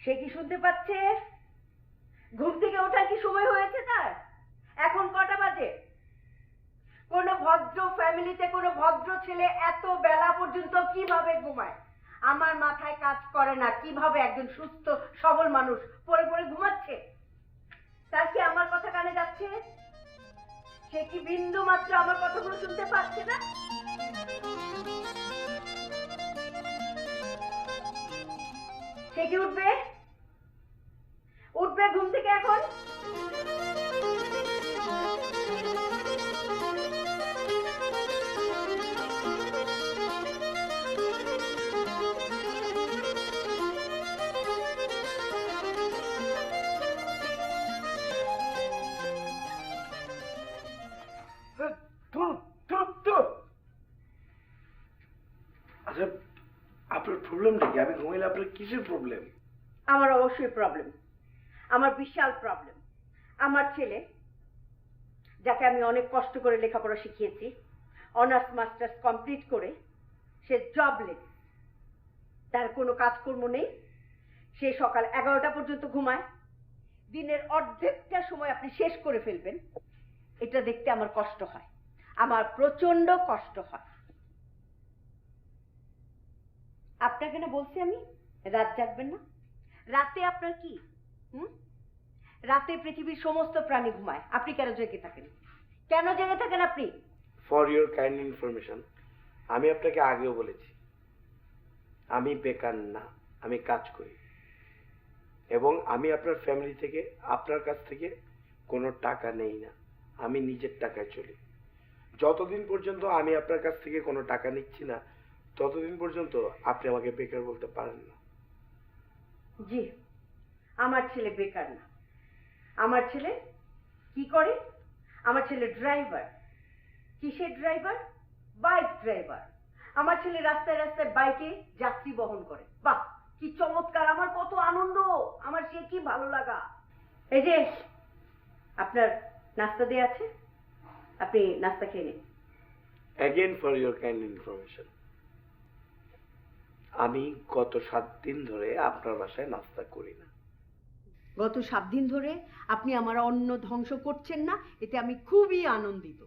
সে কি শুনতে পাচ্ছে? ঘুম থেকে ওঠার কি সময় হয়েছে তার? এখন কটা বাজে? কোন ভদ্র ফ্যামিলিতে কোন ভদ্র ছেলে এত বেলা পর্যন্ত কিভাবে ঘুমায়? আমার মাথায় কাজ করে না কিভাবে একজন সুস্থ সবল মানুষ পড়ে পড়ে ঘুমাচ্ছে। তার কি আমার কথা কানে যাচ্ছে? সে কি বিন্দু মাত্র আমার কথাগুলো শুনতে পাচ্ছে না? সে কি উঠবে? উঠবে ঘুম থেকে এখন? আচ্ছা, আপনার প্রবলেমটা কি? আমি ঘুমাইলে আপনার কিসের প্রবলেম? আমার অবশ্যই প্রবলেম, আমার বিশাল প্রবলেম। আমার ছেলে, যাকে আমি অনেক কষ্ট করে লেখাপড়া শিখিয়েছি, অনার্স মাস্টার্স কমপ্লিট করে সে জবলেস, তার কোনো কাজকর্ম নেই। সে সকাল 11টা পর্যন্ত ঘুমায়। দিনের অর্ধেকটা সময় আপনি শেষ করে ফেলবেন, এটা দেখতে আমার কষ্ট হয়, আমার প্রচন্ড কষ্ট হয়। আপনাকে না বলছি আমি রাত জাগবেন না? রাতে আপনার কি রাতে পৃথিবীর সমস্ত প্রাণী ঘুমায়, আপনি কেন জেগে থাকেন? কেন জেগে থাকেন আপনি? ফর ইউর কাইন্ড ইনফরমেশন, আমি আপনাকে আগেও বলেছি আমি বেকার না, আমি কাজ করি এবং আমি আপনার ফ্যামিলি থেকে, আপনার কাছ থেকে কোনো টাকা নেই না। আমি নিজের টাকায় চলি। যতদিন পর্যন্ত আমি আপনার কাছ থেকে কোনো টাকা নিচ্ছি না, ততদিন পর্যন্ত আপনি আমাকে বেকার বলতে পারেন না। জি, আমার ছেলে বেকার না। আমার ছেলে কি করে? আমার ছেলে ড্রাইভার। কিসের ড্রাইভার? Bike driver. আমার ছেলে রাস্তায় রাস্তায় বাইকে যাত্রী বহন করে। বাহ, কি চমৎকার! আমার কত আনন্দ, আমার সে কি ভালো লাগা। এই যে আপনার নাস্তা দেয়া আছে, আপনি নাস্তা খেয়ে নিন। Again for your kind information, আমি গত 7 দিন ধরে আপনার বাসায় নাস্তা করি না। গত 7 দিন ধরে আপনি আমার অন্ন ধ্বংস করছেন না, এতে আমি খুবই আনন্দিত।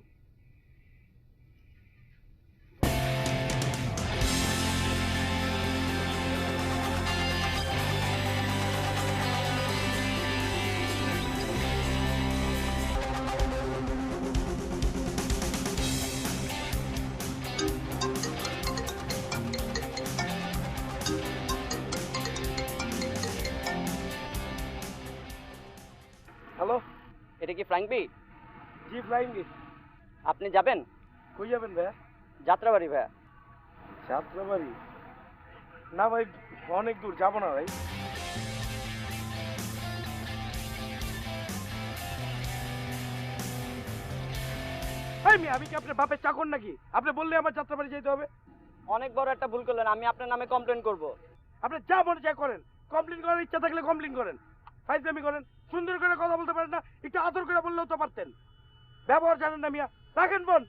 হ্যালো, এটা কি ফ্লাইং বি? জি ফ্লাইং বি। আপনি যাবেন? কই যাবেন ভাইয়া? যাত্রাবাড়ি ভাইয়া। যাত্রাবাড়ি? না ভাই, অনেক দূর, যাবো না ভাই। আমি কি আপনার বাপের চাকর নাকি? আপনি বললে আমার যাত্রাবাড়ি যেতে হবে? অনেক বড় একটা ভুল করলেন, আমি আপনার নামে কমপ্লেন করব। আপনি যা মনে চাই করেন, কমপ্লেন করার ইচ্ছা থাকলে কমপ্লেন করেন, ফাইজলামি করেন। সুন্দর করে কথা বলতে পারেন না? একটু আদর করে বললেও তো পারতেন। ব্যবহার জানেন না মিয়া, রাখেন বোন।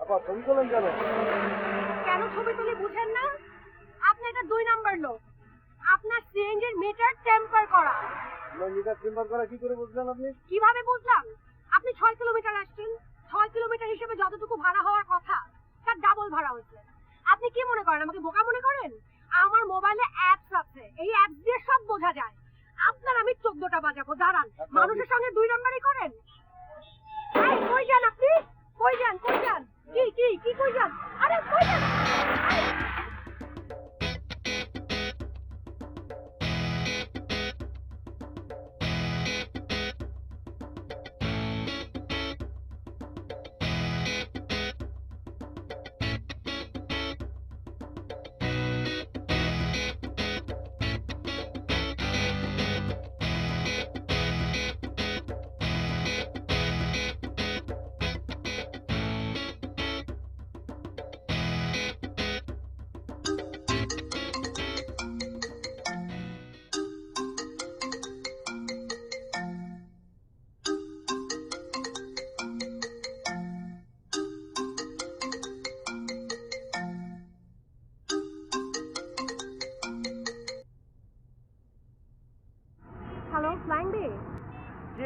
আপা ছবি তোলেন কেন? কেন ছবি তুলি বুঝেন না? আপনি এটা 2 নাম্বার লোক। আপনার সিএনজির মিটার টেম্পার করা। মিটার টেম্পার করা কি করে বুঝলেন আপনি? কিভাবে বুঝলাম? আপনি 6 কিলোমিটার আসছেন, 6 কিলোমিটার হিসেবে যতটুকু ভাড়া হওয়ার কথা তার ডাবল ভাড়া হয়েছে। আপনি কি মনে করেন আমাকে বোকা মনে করেন? আমার মোবাইলে অ্যাপস আছে, এই অ্যাপস দিয়ে সব বোঝা যায়। আপনার আমি 14টা বাজাবো, দাঁড়ান। মানুষের সঙ্গে 2 নাম্বারই করেন? এই কই যান আপনি? কই যান? কই যান? কি কই যান? আরে কই যান?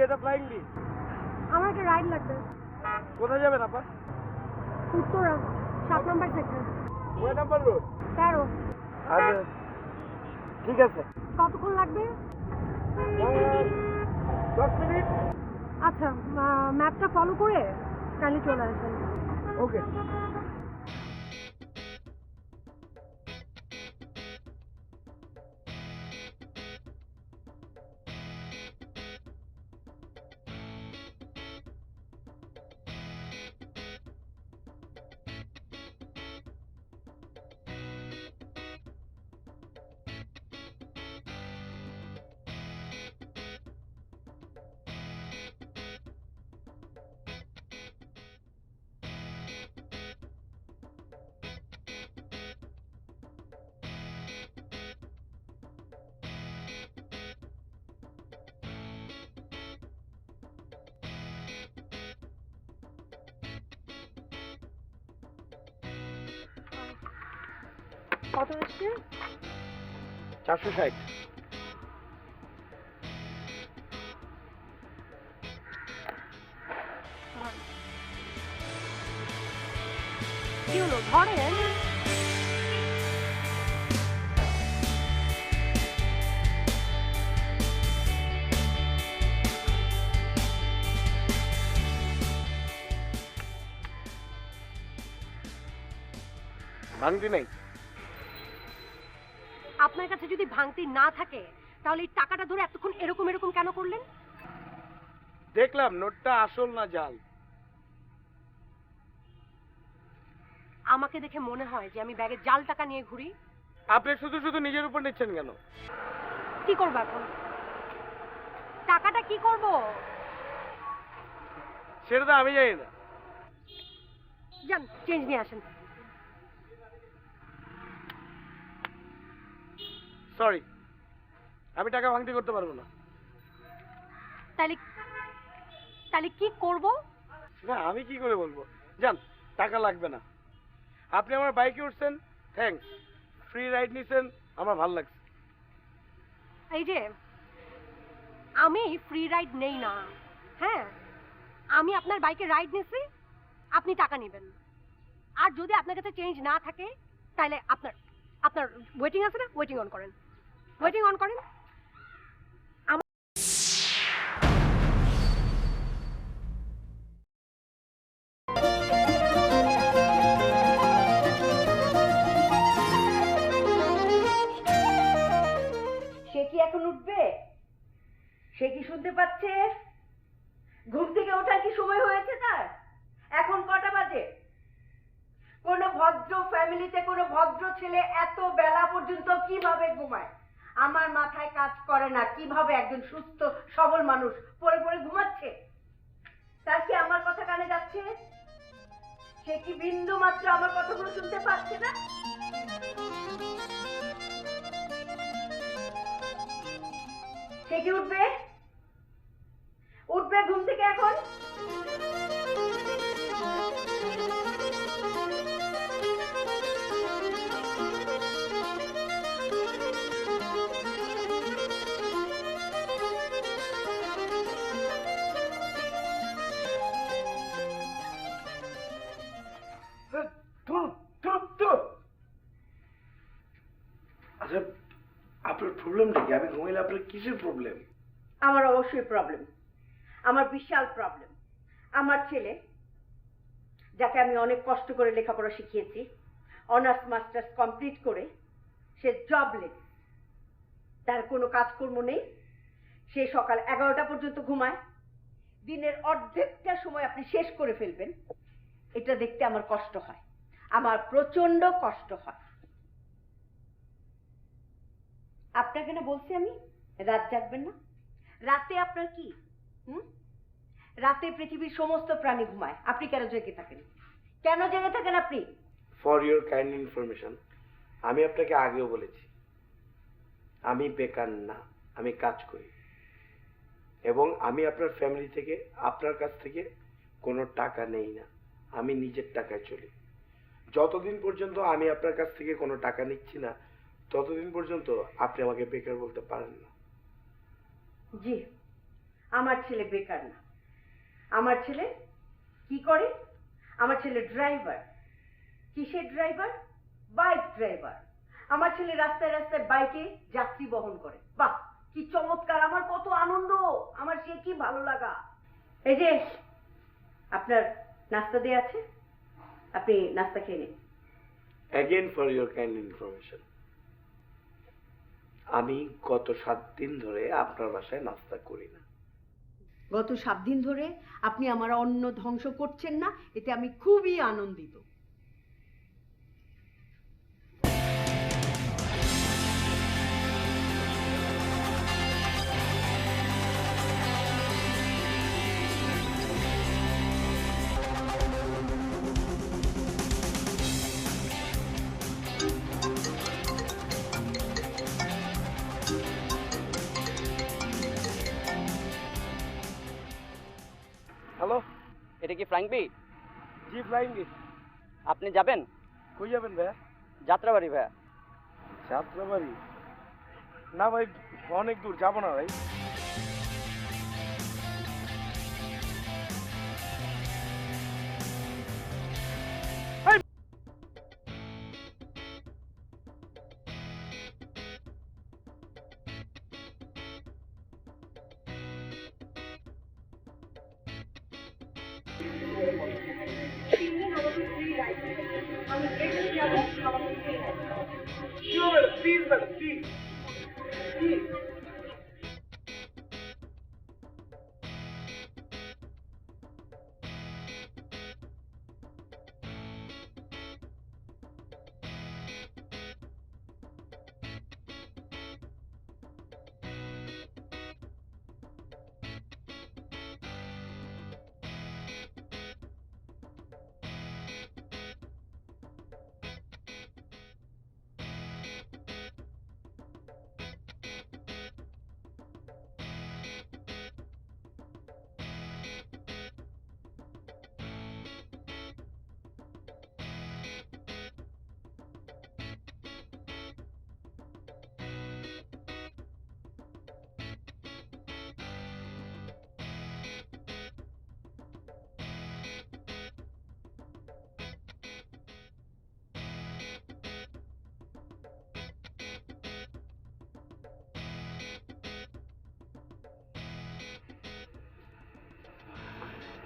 এটা ফ্লাইং বি। আমার একটা রাইড লাগবে। কোথায় যাবেন আপা? উত্তরা 7 নম্বর সেক্টর। কয় নাম্বার রোড? 13। আচ্ছা ঠিক আছে। কতক্ষণ লাগবে? 10 মিনিট। আচ্ছা, ম্যাপটা ফলো করে কাইন্ডলি চলে আসেন। ওকে। কত আসছে? 460। কি হলো, ধরেন? ভাঙতি নাই। আপনার কাছে যদি ভাঙতি না থাকে তাহলে এই টাকাটা ধরে এতক্ষণ এরকম এরকম কেন করলেন? দেখলাম নোটটা আসল না জাল। আমাকে দেখে মনে হয় যে আমি ব্যাগে জাল টাকা নিয়ে ঘুরি। আপনি শুধু শুধু নিজের উপর নিচ্ছেন কেন? কি করবো এখন? টাকাটা কি করব? সেটা তো আমি জানি না। যান চেঞ্জ নিয়ে আসেন। সরি, আমি টাকা ভাঙতি করতে পারবো না। তাহলে তাহলে কি করব? না আমি কি করে বলবো? জান, টাকা লাগবে না। আপনি আমার বাইকে উঠছেন, থ্যাঙ্কস। ফ্রি রাইড নিছেন, আমার ভালো লাগছে। এই যে আমি ফ্রি রাইড নেই না, হ্যাঁ, আমি আপনার বাইকে রাইড নিছি, আপনি টাকা নেবেন। আর যদি আপনার কাছে চেঞ্জ না থাকে তাহলে আপনার আপনার ওয়েটিং আছে না, ওয়েটিং অন করেন, ওয়েটিং অন করেন। সে কি এখন উঠবে? সে কি শুনতে পাচ্ছে? ঘুম থেকে ওঠার কি সময় হয়েছে তার? এখন কটা বাজে? কোন ভদ্র ফ্যামিলিতে কোন ভদ্র ছেলে এত বেলা পর্যন্ত কিভাবে ঘুমায়? আমার মাথায় কাজ করে না কিভাবে একজন সুস্থ সবল মানুষ পড়ে পড়ে ঘুমাচ্ছে। তার কি আমার কথা কানে যাচ্ছে? সে কি বিন্দু মাত্র আমার কথাগুলো শুনতে পাচ্ছে না? সে কি উঠবে? উঠবে ঘুম থেকে এখন? আচ্ছা, আপনার প্রবলেমটা কি? আমি ঘুমাইলে আপনার কিসের প্রবলেম? আমার অবশ্যই প্রবলেম, আমার বিশাল প্রবলেম। আমার ছেলে, যাকে আমি অনেক কষ্ট করে লেখাপড়া শিখিয়েছি, অনার্স মাস্টার্স কমপ্লিট করে সে জবলেস, তার কোনো কাজকর্ম নেই। সে সকাল 11টা পর্যন্ত ঘুমায়। দিনের অর্ধেকটা সময় আপনি শেষ করে ফেলবেন, এটা দেখতে আমার কষ্ট হয়, আমার প্রচন্ড কষ্ট হয়। আপনাকে না বলছি আমি রাত জাগবেন না? রাতে আপনার কি রাতে পৃথিবীর সমস্ত প্রাণী ঘুমায়, আপনি কেন জেগে থাকেন? কেন জেগে থাকেন আপনি? ফর ইউর কাইন্ড ইনফরমেশন, আমি আপনাকে আগেও বলেছি আমি বেকার না, আমি কাজ করি এবং আমি আপনার ফ্যামিলি থেকে, আপনার কাছ থেকে কোনো টাকা নেই না। আমি নিজের টাকায় চলি। যতদিন পর্যন্ত আমি আপনার কাছ থেকে কোনো টাকা নিচ্ছি না ততদিন পর্যন্ত আপনি আমাকে বেকার বলতে পারেন না। জি, আমার ছেলে বেকার না। আমার ছেলে কি করে? আমার ছেলে ড্রাইভার। কিসের ড্রাইভার? Bike driver. আমার ছেলে রাস্তায় রাস্তায় বাইকে যাত্রী বহন করে। বাহ, কি চমৎকার! আমার কত আনন্দ, আমার সে কি ভালো লাগা। এই যে আপনার নাস্তা দেয়া আছে, আপনি নাস্তা খেয়ে নিন। Again for your kind information, আমি গত 7 দিন ধরে আপনার বাসায় নাস্তা করি না। গত 7 দিন ধরে আপনি আমার অন্ন ধ্বংস করছেন না, এতে আমি খুবই আনন্দিত। হ্যালো, এটা কি ফ্রাঙ্ক বি? জি ফ্লাইং। আপনি যাবেন? কই যাবেন ভাইয়া? যাত্রাবাড়ি ভাইয়া। যাত্রাবাড়ি? না ভাই, অনেক দূর যাবো না ভাই। Please madam, please please.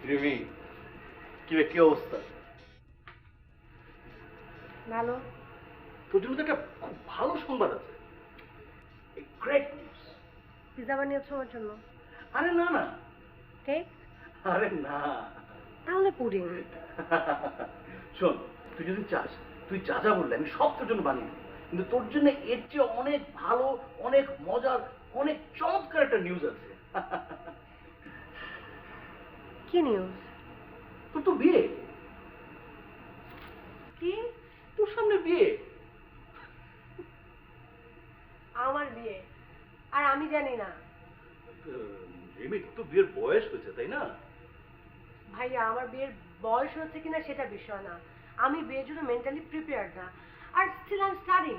Rimi, কি অবস্থা? ভালো। তোর জন্য তো একটা খুব ভালো সংবাদ আছে, গ্রেট নিউজ। পিজা বানিয়েছো আমার জন্য? আরে না না, কেক? আরে না, তাহলে পুডিং। শোন, তুই যদি চাস, তুই যা যা বললে আমি সব তোর জন্য বানিয়ে দেবো, কিন্তু তোর জন্য এর চেয়ে অনেক ভালো, অনেক মজার, অনেক চমৎকার একটা নিউজ আছে। কি নিউজ? তোর তো বিয়ে। কি? তোর সামনে বিয়ে। আমার বিয়ে? আর আমি জানি না? রিমি, তোর তো বিয়ের বয়স হয়েছে, তাই না? ভাইয়া, আমার বিয়ের বয়স হচ্ছে কিনা সেটা বিষয় না, আমি বিয়ের জন্য মেন্টালি প্রিপেয়ার্ড না। আর স্টিল আই এম স্টাডিং।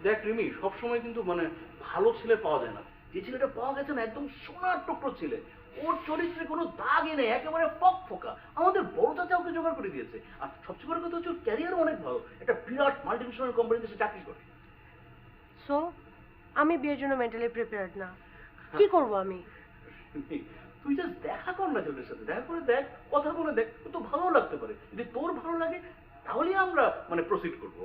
দেখ রিমি, সবসময় কিন্তু মানে ভালো ছেলে পাওয়া যায় না। যে ছেলেটা পাওয়া গেছে না, একদম সোনার টুকরো ছেলে, ওর চরিত্রে কোনো দাগই নেই, একেবারে ফক ফোকা। আমাদের বড় চাচা ওকে জোগাড় করে দিয়েছে। আর সবচেয়ে বড় কথা হচ্ছে ওর ক্যারিয়ারও অনেক ভালো, একটা বিরাট মাল্টিনেশনাল কোম্পানিতে সে চাকরি করে। সো আমি বিয়ের জন্য মেন্টালি প্রিপেয়ার্ড না, কি করব আমি? তুই জাস্ট দেখা কর না ছেলের সাথে, দেখা করে দেখ, কথা বলে দেখ, তোর তো ভালো লাগতে পারে। যদি তোর ভালো লাগে তাহলেই আমরা মানে প্রসিড করবো।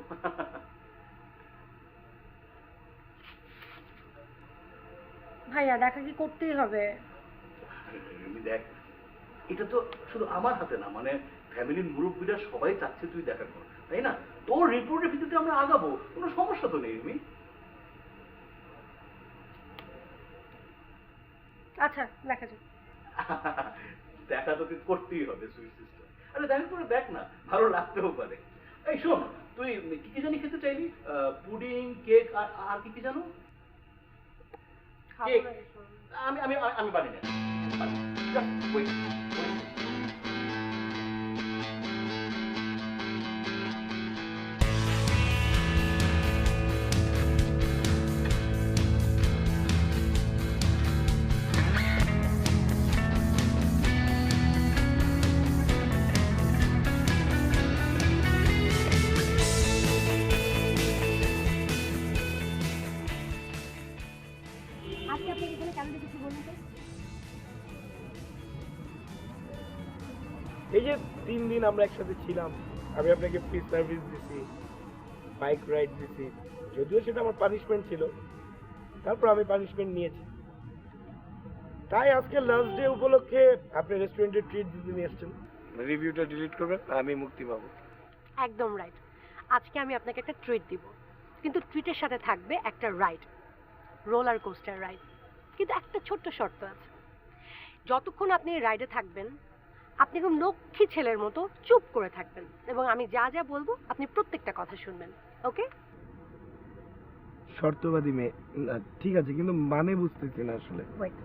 ভাইয়া, দেখা কি করতেই হবে? দেখ, এটা তো শুধু আমার হাতে না, মানে ফ্যামিলির মুরব্বীরা সবাই চাচ্ছে তুই দেখা কর, তাই না? তোর রিপোর্টের ভিত্তিতে আমরা আগাবো, কোনো সমস্যা তো নেই। আমি আচ্ছা, দেখা যাক। দেখা তোকে করতেই হবে সুইট সিস্টার। আরে দেখা করে দেখ না, ভালো লাগতেও পারে। এই শোন, তুই কি কি জানি খেতে চাইলি? পুডিং, কেক, আর কি কি জানো? কেক আমি আমি আমি বানিয়ে নেব। Just wait, wait. এই যে 3 দিন আমরা একসাথে ছিলাম, আমি আপনাকে ফ্রি সার্ভিস দিছি, বাইক রাইড দিছি, যদিও সেটা আমার পানিশমেন্ট ছিল, তারপর আমি পানিশমেন্ট নিয়েছি। তাই আজকে লাস্ট ডে উপলক্ষে আপনি রেস্টুরেন্টে ট্রিট দিতে নিয়ে এসছেন। রিভিউটা ডিলিট করবেন, আমি মুক্তি পাবো। একদম রাইট। আজকে আমি আপনাকে একটা ট্রিট দিব, কিন্তু ট্রিটের সাথে থাকবে একটা রাইড, রোলার কোস্টার রাইড। কিন্তু একটা ছোট্ট শর্ত আছে, যতক্ষণ আপনি এই রাইডে থাকবেন আপনি খুব লক্ষ্মী ছেলের মতো চুপ করে থাকবেন, এবং আমি যা যা বলবো আপনি প্রত্যেকটা কথা শুনবেন, ওকে? শর্তবাদী মেয়ে, ঠিক আছে, কিন্তু মানে বুঝতেছি না আসলে। ওয়েট,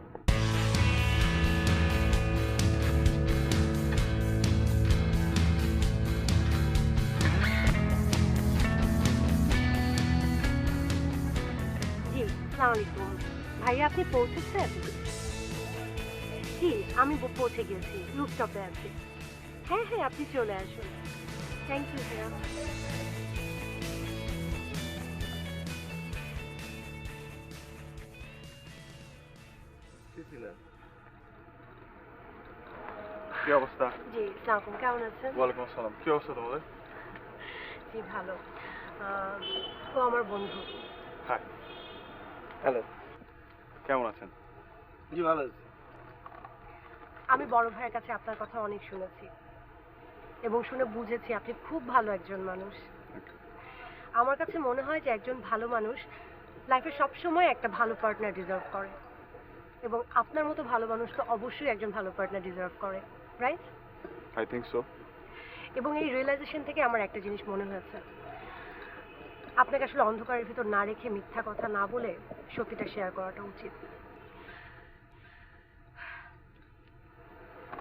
জি আসসালামু আলাইকুম ভাইয়া, আপনি পৌঁছেছেন? জি আমি পৌঁছে গেছি, রুফটপে আছি। হ্যাঁ হ্যাঁ আপনি চলে আসুন। থ্যাংক ইউ ভাইয়া। কি অবস্থা? জি আসসালামু আলাইকুম, কেমন আছেন? ওয়ালাইকুম আসসালাম। কি অবস্থা তোমাদের? জি ভালো। ও আমার বন্ধু। Hi, hello. কেমন আছেন? জি ভালো আছি। আমি বড় ভাইয়ের কাছে আপনার কথা অনেক শুনেছি এবং শুনে বুঝেছি আপনি খুব ভালো একজন মানুষ। আমার কাছে মনে হয় যে একজন ভালো মানুষ লাইফে সবসময় একটা ভালো পার্টনার ডিজার্ভ করে, এবং আপনার মতো ভালো মানুষ তো অবশ্যই একজন ভালো পার্টনার ডিজার্ভ করে, রাইট? I think so. এবং এই রিয়েলাইজেশন থেকে আমার একটা জিনিস মনে হয়েছে, আপনাকে আসলে অন্ধকারের ভিতর না রেখে, মিথ্যা কথা না বলে সত্যিটা শেয়ার করাটা উচিত।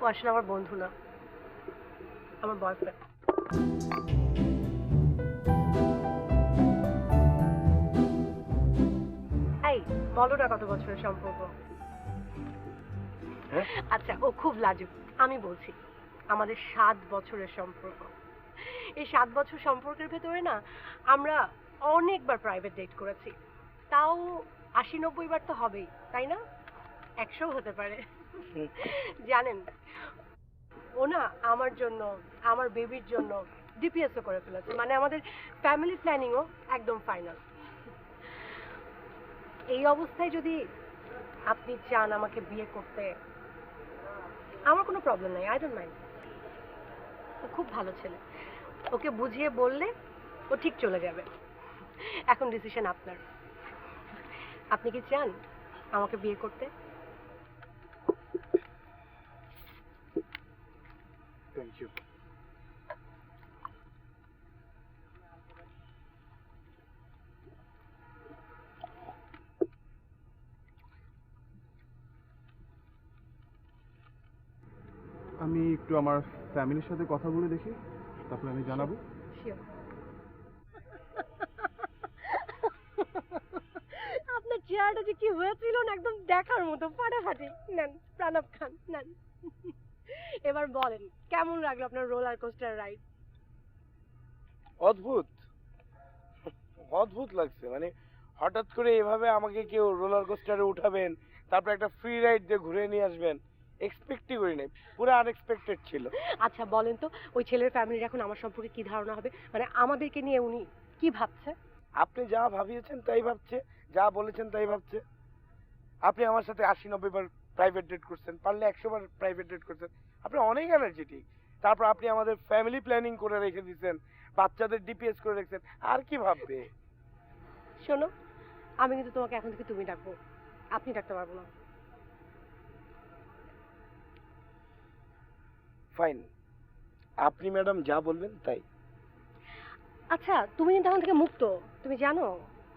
ও আসলে আমার বন্ধু না, আমার বয়ফ্রেন্ড। এই বলো না কত বছরের সম্পর্ক? হ্যাঁ? আচ্ছা ও খুব লাজুক, আমি বলছি আমাদের 7 বছরের সম্পর্ক। এই 7 বছর সম্পর্কের ভেতরে না আমরা অনেকবার প্রাইভেট ডেট করেছি, তাও 80-90 বার তো হবেই, তাই না? 100 হতে পারে। জানেন ও না আমার জন্য, আমার বেবির জন্য ডিপিএসও করে ফেলেছে, মানে আমাদের ফ্যামিলি প্ল্যানিংও একদম ফাইনাল। এই অবস্থায় যদি আপনি চান আমাকে বিয়ে করতে, আমার কোনো প্রবলেম নাই, আই ডোন্ট মাইন্ড। ও খুব ভালো ছেলে, ওকে বুঝিয়ে বললে ও ঠিক চলে যাবে। এখন ডিসিশন আপনার, আপনি কি চান আমাকে বিয়ে করতে? Thank you. আমি একটু আমার ফ্যামিলির সাথে কথা বলে দেখি, তারপরে আমি জানাবো। Sure. আপনার চেহারাটা যে কি হয়েছিল না, একদম দেখার মতো ফাটাফাটি। নেন প্রণব খান, নেন। এবার বলেন কেমন লাগলো আপনার রোলার কোস্টার রাইড? অদ্ভুত, অদ্ভুত লাগছে। মানে হঠাৎ করে এভাবে আমাকে কেউ রোলার কোস্টারে উঠাবেন, তারপর একটা ফ্রি রাইড দিয়ে ঘুরে নিয়ে আসবেন, এক্সপেক্টই করি নাই। পুরো আনএক্সপেক্টেড ছিল। আচ্ছা বলেন তো ওই ছেলের ফ্যামিলির এখন আমার সম্পর্কে কি ধারণা হবে, মানে আমাদেরকে নিয়ে উনি কি ভাবছে? আপনি যা ভাবিয়েছেন তাই ভাবছে, যা বলেছেন তাই ভাবছে। আপনি আমার সাথে 80-90 বার প্রাইভেট ডেট করছেন, পারলে 100 বার প্রাইভেট ডেট করছেন। আপনি অনেক এনার্জেটিক। তারপর আপনি আমাদের ফ্যামিলি প্ল্যানিং করে রেখে দিয়েছেন, বাচ্চাদের ডিপিএস করে রেখেছেন। আর কি ভাববে? শোনো, আমি কিন্তু তোমাকে এখন থেকে তুমি ডাকবো, আপনি ডাকতে পারবো না। ফাইন, আপনি ম্যাডাম যা বলবেন তাই। আচ্ছা তুমি কিন্তু এখন থেকে মুক্ত, তুমি জানো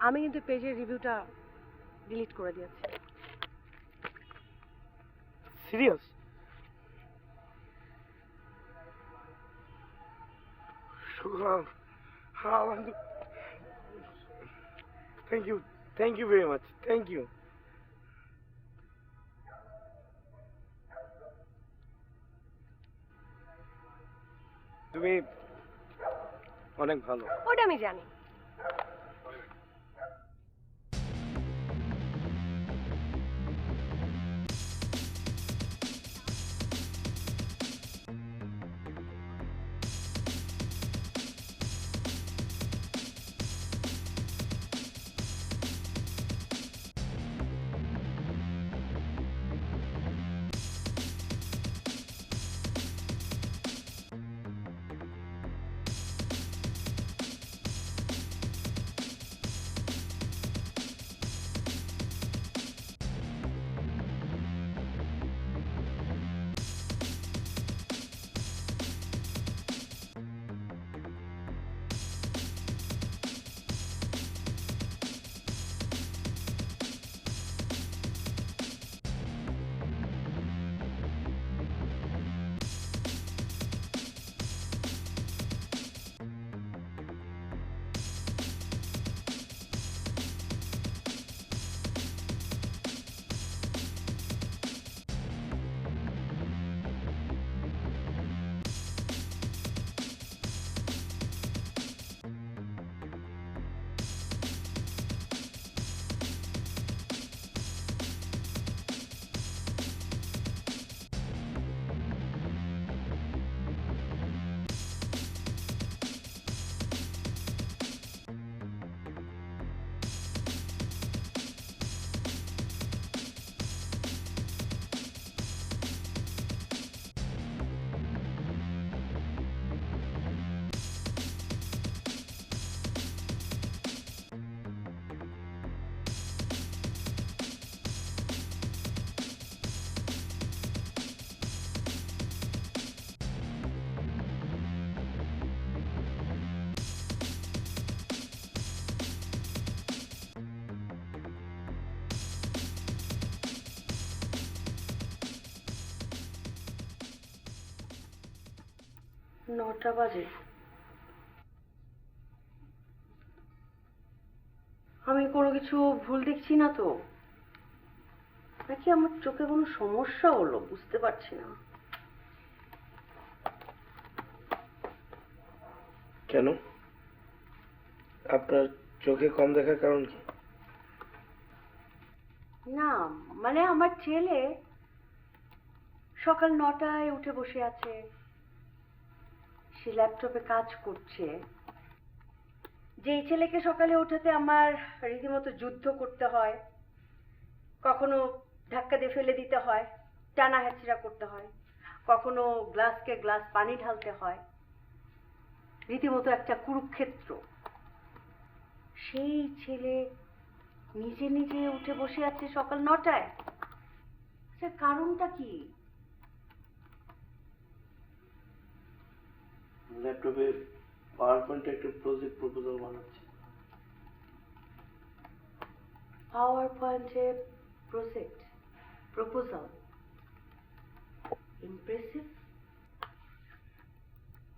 আমি কিন্তু পেজের রিভিউটা ডিলিট করে দিয়েছি। Serious? Thank you very much, thank you. তুমি অনেক ভালো। ওটা আমি জানি। 9টা বাজে। আমি কোনো কিছু ভুল দেখছি না তো, নাকি আমার চোখে কোনো সমস্যা হলো বুঝতে পারছি না। কেন? আপনার চোখে কম দেখার কারণ কি? না মানে আমার ছেলে সকাল 9টায় উঠে বসে আছে, সে ল্যাপটপে কাজ করছে। যেই ছেলেকে সকালে ওঠাতে আমার রীতিমতো যুদ্ধ করতে হয়, কখনো ধাক্কা দিয়ে ফেলে দিতে হয়, টানা হ্যাচড়া করতে হয়, কখনো গ্লাসকে গ্লাস পানি ঢালতে হয়, রীতিমতো একটা কুরুক্ষেত্র, সেই ছেলে নিজে নিজে উঠে বসে আছে সকাল 9টায়। আচ্ছা কারণটা কি? ল্যাপটপে পাওয়ার পয়েন্টে একটা প্রজেক্ট প্রপোজাল বানাচ্ছি। পাওয়ার পয়েন্টে প্রজেক্ট প্রপোজাল, ইমপ্রেসিভ।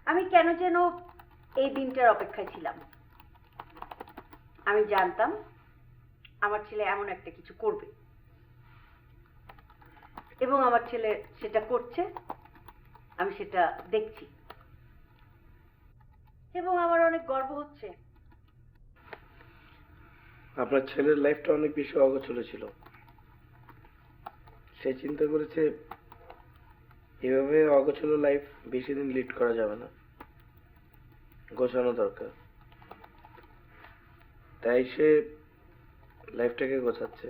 আমি কেন যেন এই দিনটার অপেক্ষায় ছিলাম। আমি জানতাম আমার ছেলে এমন একটা কিছু করবে, এবং আমার ছেলে সেটা করছে, আমি সেটা দেখছি, এবং আমার অনেক গর্ব হচ্ছে। আপনার ছেলের লাইফটা অনেক বেশি অগোছলো ছিল। সে চিন্তা করেছে এভাবে অগোছলো লাইফ বেশি দিন লিড করা যাবে না, গোছানো দরকার। তাই সে লাইফটাকে গোছাচ্ছে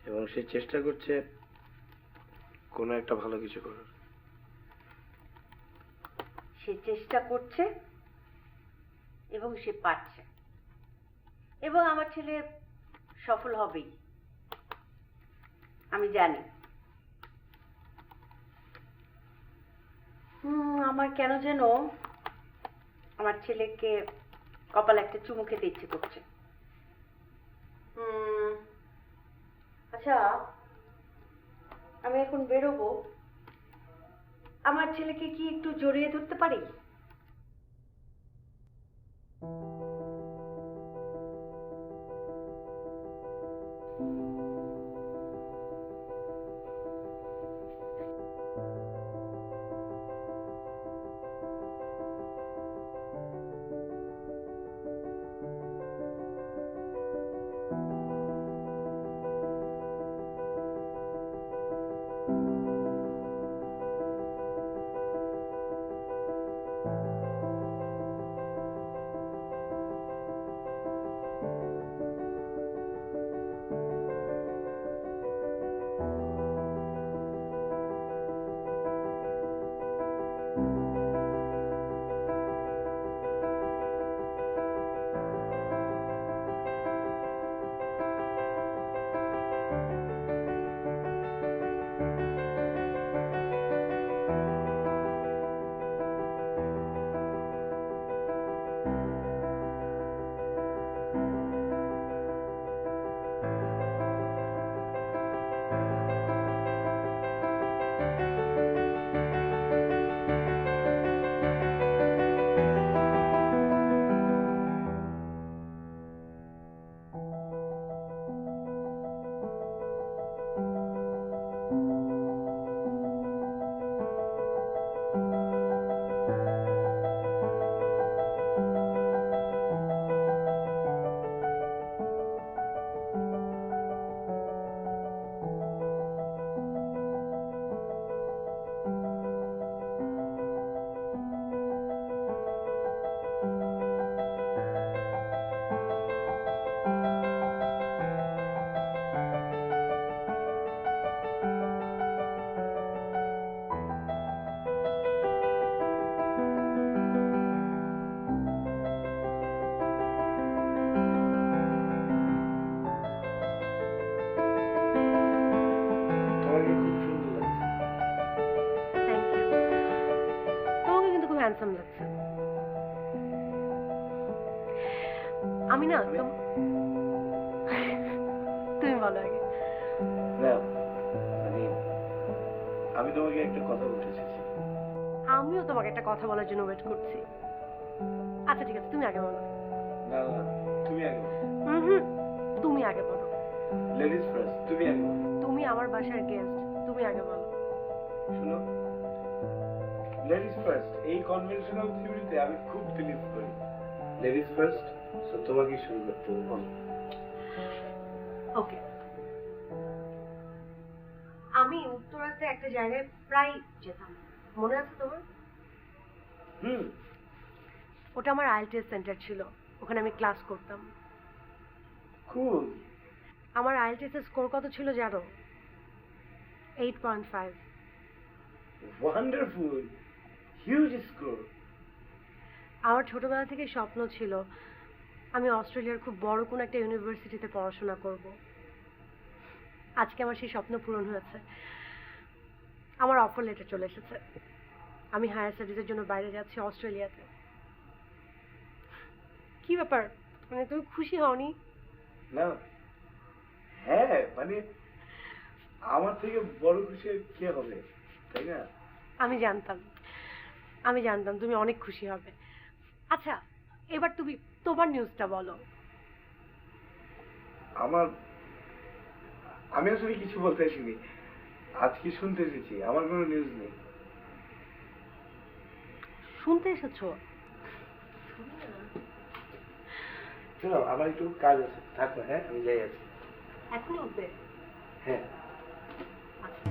এবং সে চেষ্টা করছে কোনো একটা ভালো কিছু করার। সে চেষ্টা করছে এবং সে পারছে, এবং আমার ছেলে সফল হবেই, আমি জানি। আমার কেন যেন আমার ছেলেকে কপালে একটা চুমু খেতে ইচ্ছে করছে। আচ্ছা আমি এখন বেরোবো, আমার ছেলেকে কি একটু জড়িয়ে ধরতে পারি? তোমাকে খুব সুন্দর লাগছে। Thank you. তোমাকে কিন্তু খুব হ্যান্ডসাম লাগছে। আমি না তুমি বলো আগে। না মানে আমি তোমাকে একটা কথা বলতে চাইছি। আমিও তোমাকে একটা কথা বলার জন্য ওয়েট করছি। আচ্ছা ঠিক আছে, তুমি আগে বলো। না না, তুমি আগে বলো। হুম, তুমি আগে বলো। লেডিস ফার্স্ট, তুমি আগে বলো। তুমি আমার বাসার গেস্ট, তুমি আগে বলো। শুনো, লেডিস ফার্স্ট এই কনভেনশনাল থিওরিতে আমি খুব বিলিভ করি। লেডিস ফার্স্ট, সো তোমাকে শুরু করতে হবে, বলো। ওকে, আমি উত্তরাতে একটা জায়গায় প্রায় যেতাম, মনে আছে তোমার? হুম, ওটা আমার আইএলটিএস সেন্টার ছিল, ওখানে আমি ক্লাস করতাম। কুল। আমার আইএলটিএস এর স্কোর কত ছিল জানো? 8.5। Wonderful, huge score. আমার ছোটবেলা থেকে স্বপ্ন ছিল আমি অস্ট্রেলিয়ার খুব বড় কোনো একটা ইউনিভার্সিটিতে পড়াশোনা করব। আজকে আমার সেই স্বপ্ন পূরণ হয়েছে। আমার অফার লেটার চলে এসেছে, আমি হায়ার স্টাডিজের জন্য বাইরে যাচ্ছি অস্ট্রেলিয়াতে। কি ব্যাপার, মানে তুমি খুশি হওনি? না, হ্যাঁ, মানে আমার থেকে বড় খুশি কে হবে, তাই না? আমি জানতাম তুমি অনেক খুশি হবে। আচ্ছা, এবার তুমি তোমার নিউজটা বলো। আমি আসলে কিছু বলতে আসিনি, আজকে শুনতে এসেছি। আমার কোনো নিউজ নেই। শুনতে এসেছো? শোনো, আমার একটু কাজ আছে, থাকো। হ্যাঁ, আমি যাই আছি। এখনই উঠবে? হ্যাঁ। আচ্ছা।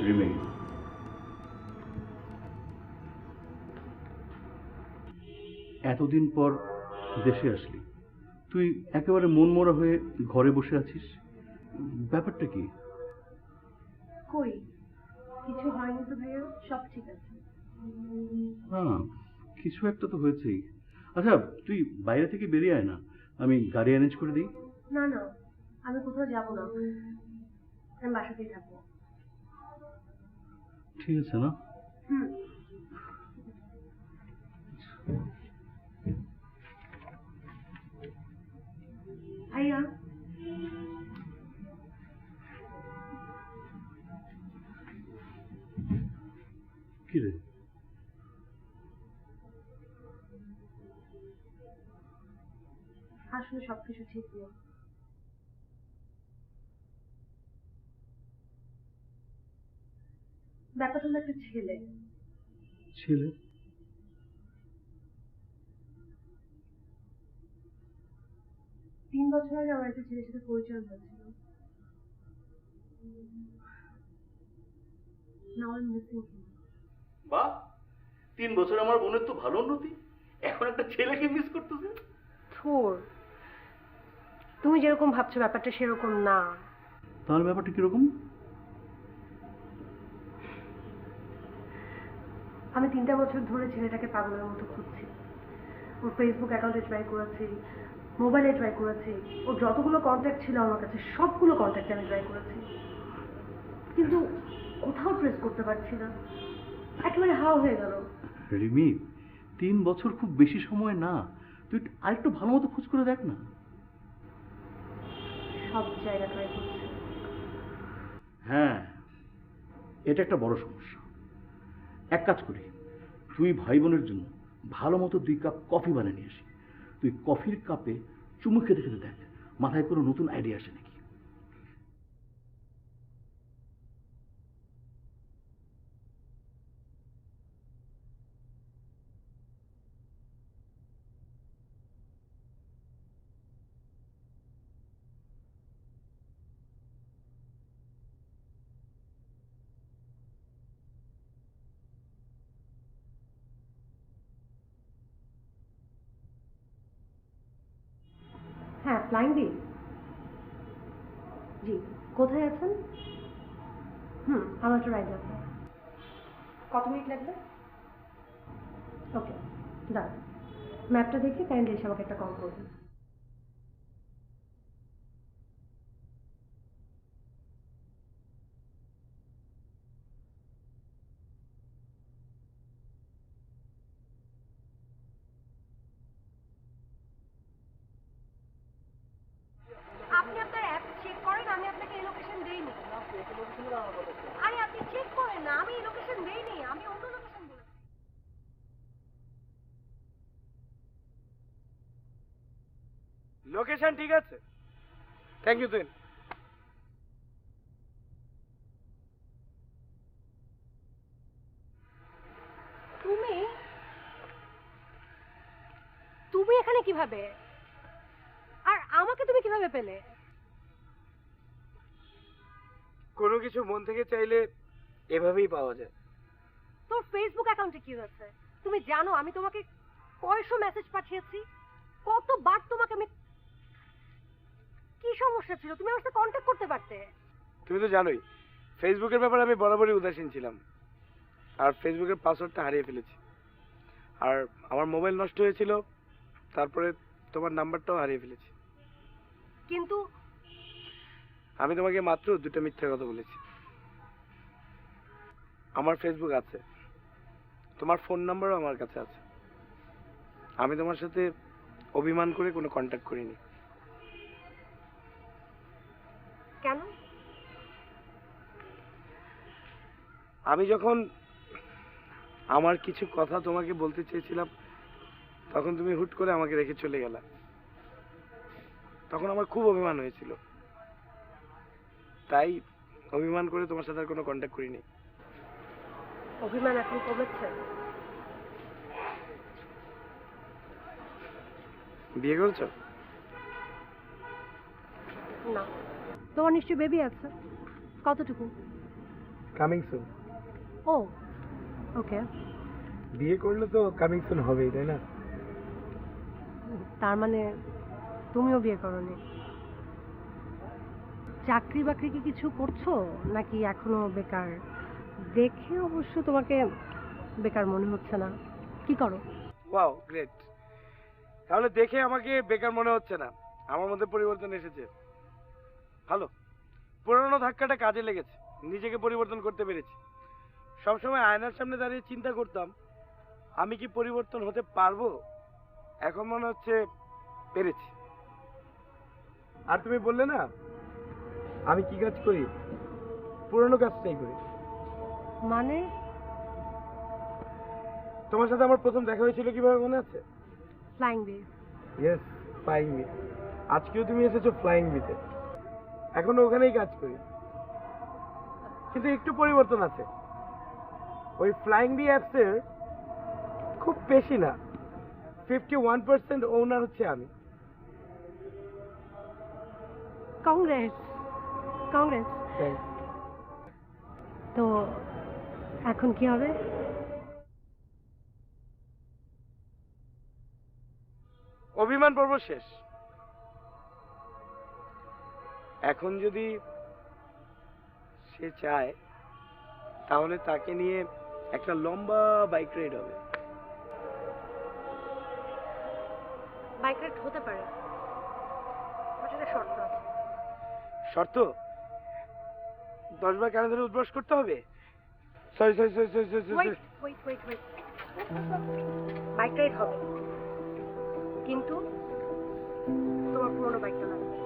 রিমি, এতদিন পর দেশে আসলি, তুই একেবারে মনমরা হয়ে ঘরে বসে আছিস, ব্যাপারটা কি? কই, কিছু হয়নি তো ভাইয়া, সব ঠিক আছে। হ্যাঁ, কিছু একটা তো হয়েছেই। আচ্ছা, তুই বাইরে থেকে বেরিয়ে আয় না, আমি গাড়ি অ্যারেঞ্জ করে দিই। না না, আমি কোথাও যাব না, আমি বাসাতেই থাকবো। ঠিক আছে না? হুম। ভাইয়া, কি রে? আসলে সবকিছু ঠিক নেই। ব্যাপারটা হলো একটা ছেলে। ছেলে? 3 বছর আগে আমার একটা ছেলের সাথে পরিচয় হয়েছিল। Now I'm missing him. বাহ, 3 বছর আমার বোনের তো ভালো উন্নতি, এখন একটা ছেলেকে মিস করতেছে। থোর, তুমি যেরকম ভাবছো ব্যাপারটা সেরকম না। তাহলে ব্যাপারটা কিরকম? আমি 3টা বছর ধরে ছেলেটাকে পাগলের মতো খুঁজছি। ওর ফেসবুক অ্যাকাউন্টে ট্রাই করেছি, মোবাইলে ট্রাই করেছি, ওর যতগুলো কন্ট্যাক্ট ছিল আমার কাছে সবগুলো কন্ট্যাক্টে আমি ট্রাই করেছি, কিন্তু কোথাও ট্রেস করতে পারছি না। একেবারে হাও হয়ে গেল। রিমি, 3 বছর খুব বেশি সময় না, তুই আরেকটু ভালো মতো খোঁজ করে দেখ না। সব জায়গা ট্রাই করছি। হ্যাঁ, এটা একটা বড় সমস্যা। এক কাজ করি, তুই ভাই বোনের জন্য ভালো মতো 2 কাপ কফি বানিয়ে নিয়ে আসি। তুই কফির কাপে চুমু খেতে খেতে দেখ মাথায় কোনো নতুন আইডিয়া আসে নাকি। হ্যাঁ, ফ্লাইং বি। জি, কোথায় আছেন? আমার তো রাইড আছে। কত মিনিট লাগবে? ওকে, দাঁড়ান, ম্যাপটা দেখে কাইন্ডলি এসে আমাকে একটা কল করবেন। আপনি আপনার অ্যাপ চেক করেন, আমি আপনাকে এই লোকেশন দেইনি। আরে আপনি চেক করেন না, আমি এই লোকেশন দেইনি, আমি অন্য লোকেশন বলেছি। লোকেশন ঠিক আছে, থ্যাংক ইউ তুইন। তুমি তুমি এখানে কিভাবে? আর আমাকে তুমি কিভাবে পেলে? কোনো কিছু মন থেকে চাইলে এভাবেই পাওয়া যায়। তোর ফেসবুক অ্যাকাউন্টে কি হয়েছে? তুমি জানো আমি তোমাকে কয়শো মেসেজ পাঠিয়েছি, কতবার তোমাকে আমি। কি সমস্যা ছিল? তুমি আমার সাথে কন্ট্যাক্ট করতে পারতে। তুমি তো জানোই ফেসবুকের ব্যাপারে আমি বরাবরই উদাসীন ছিলাম, আর ফেসবুকের পাসওয়ার্ডটা হারিয়ে ফেলেছি। আর আমার মোবাইল নষ্ট হয়েছিল, তারপরে তোমার নাম্বারটাও হারিয়ে ফেলেছি। কিন্তু আমি তোমাকে মাত্র 2টা মিথ্যা কথা বলেছি। আমার ফেসবুক আছে, তোমার ফোন নাম্বারও আমার কাছে আছে। আমি তোমার সাথে অভিমান করে কোনো কন্ট্যাক্ট করিনি। কেন? আমি যখন আমার কিছু কথা তোমাকে বলতে চেয়েছিলাম, তখন তুমি হুট করে আমাকে রেখে চলে গেলা। তখন আমার খুব অভিমান হয়েছিল, তাই অভিমান করে তোমার সাথে আর কোনো কন্ট্যাক্ট করিনি। অভিমান এখন কমেছে? বিয়ে করেছো? না। তোমার নিশ্চয়ই বেবি আছে? কতটুকু? Coming soon. Oh okay. বিয়ে করলে তো কামিং সুন হবেই, তাই না? তার মানে তুমিও বিয়ে করনি? চাকরি বাকরি কি কিছু করছো নাকি এখনো বেকার? দেখে অবশ্য তোমাকে বেকার মনে হচ্ছে না। কি করো? Wow, great. তাহলে দেখে আমাকে বেকার মনে হচ্ছে না, আমার মধ্যে পরিবর্তন এসেছে। ভালো, পুরনো ধাক্কাটা কাজে লেগেছে, নিজেকে পরিবর্তন করতে পেরেছি। সবসময় আয়নার সামনে দাঁড়িয়ে চিন্তা করতাম আমি কি পরিবর্তন হতে পারবো, এখন মনে হচ্ছে পেরেছি। আর তুমি বললে না আমি কি কাজ করি, পুরনো কাজটাই করি। মানে? তোমার সাথে আমার প্রথম দেখা হয়েছিল কিভাবে মনে আছে? Flying bee. Yes, flying bee. আজকেও তুমি এসেছো ফ্লাইং বিতে, এখনো ওখানেই কাজ করি, কিন্তু একটু পরিবর্তন আছে। ওই ফ্লাইং বি অ্যাপসের খুব বেশি না, 51% ওনার হচ্ছে আমি। কংগ্রেস কংগ্রেস। Thanks. তো এখন কি হবে? অভিমান পর্ব শেষ। এখন যদি সে চায় তাহলে তাকে নিয়ে একটা লম্বা বাইক রাইড হবে। বাইক রাইড হতে পারে, বাট এটা শর্ত আছে। শর্ত? 10 বার কানে ধরে উদ্বাস করতে হবে? Sorry sorry sorry sorry sorry wait wait wait wait, bike ride হবে, কিন্তু তোমার পুরোনো বাইকটা লাগবে।